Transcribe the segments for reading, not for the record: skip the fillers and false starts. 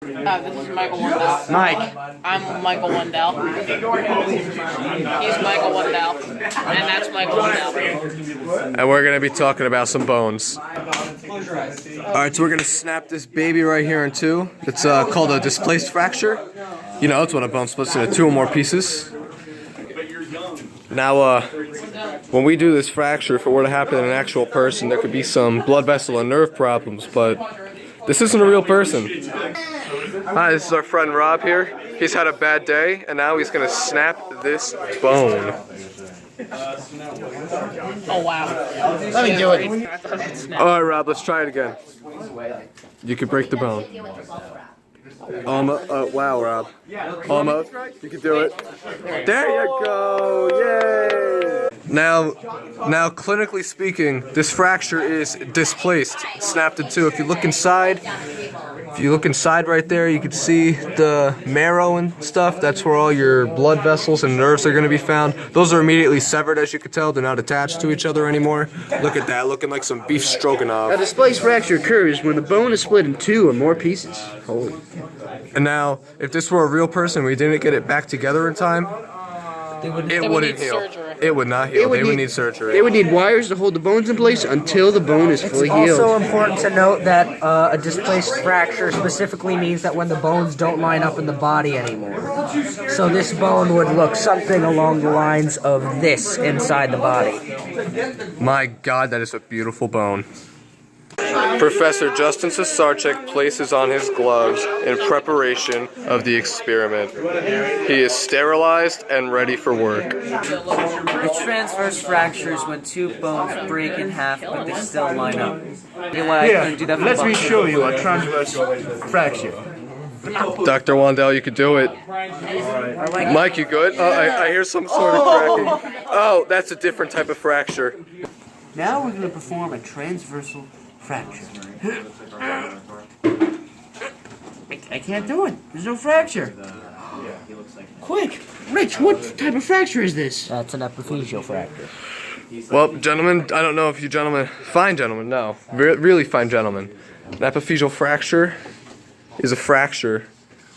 This is Michael Wendell. Mike. I'm Michael Wendell. He's Michael Wendell. And that's Michael Wendell. And we're going to be talking about some bones. Alright, so we're going to snap this baby right here in two. It's called a displaced fracture. You know, it's when a bone splits into two or more pieces. Now, when we do this fracture, if it were to happen in an actual person, there could be some blood vessel and nerve problems, but this isn't a real person. Hi, this is our friend Rob here. He's had a bad day, and now he's going to snap this bone. Oh, wow. Let me do it. Alright, Rob, let's try it again. You could break the bone. Almost. Wow, Rob. Almost. You can do it. There you go. Yay! Now, clinically speaking, this fracture is displaced, snapped in two. If you look inside right there, you can see the marrow and stuff. That's where all your blood vessels and nerves are going to be found. Those are immediately severed, as you can tell. They're not attached to each other anymore. Look at that, looking like some beef stroganoff. A displaced fracture occurs when the bone is split in two or more pieces. Holy. And now, if this were a real person, we didn't get it back together in time, it wouldn't heal. It would not heal. They would need surgery. They would need wires to hold the bones in place until the bone is fully healed. It's also important to note that a displaced fracture specifically means that when the bones don't line up in the body anymore. So this bone would look something along the lines of this inside the body. My God, that is a beautiful bone. Professor Justin Sasarchik places on his gloves in preparation of the experiment. He is sterilized and ready for work. A transverse fracture is when two bones break in half, but they still line up. Let me show you a transverse fracture. Dr. Wandell, you could do it. Mike, you good? I hear some sort of cracking. Oh, that's a different type of fracture. Now we're going to perform a transversal fracture. I can't do it. There's no fracture. Quick, Rich, what type of fracture is this? That's an epiphyseal fracture. Well, gentlemen, I don't know if you gentlemen, fine gentlemen, no, really fine gentlemen. An epiphyseal fracture is a fracture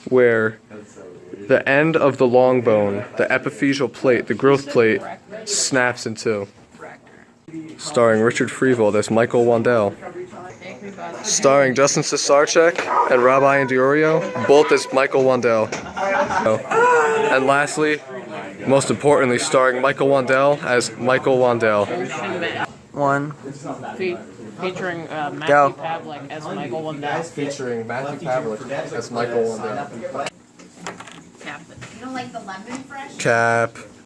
where the end of the long bone, the epiphyseal plate, the growth plate, snaps in two. Starring Richard Freevold as Michael Wandell. Starring Justin Sasarchik and Rob Iandiorio, both as Michael Wandell. And lastly, most importantly, starring Michael Wandell as Michael Wandell. One. Featuring Matthew Pavlik as Michael Wendell. Featuring Matthew Pavlik as Michael Wandell. Cap. You don't like the lemon fresh? Cap.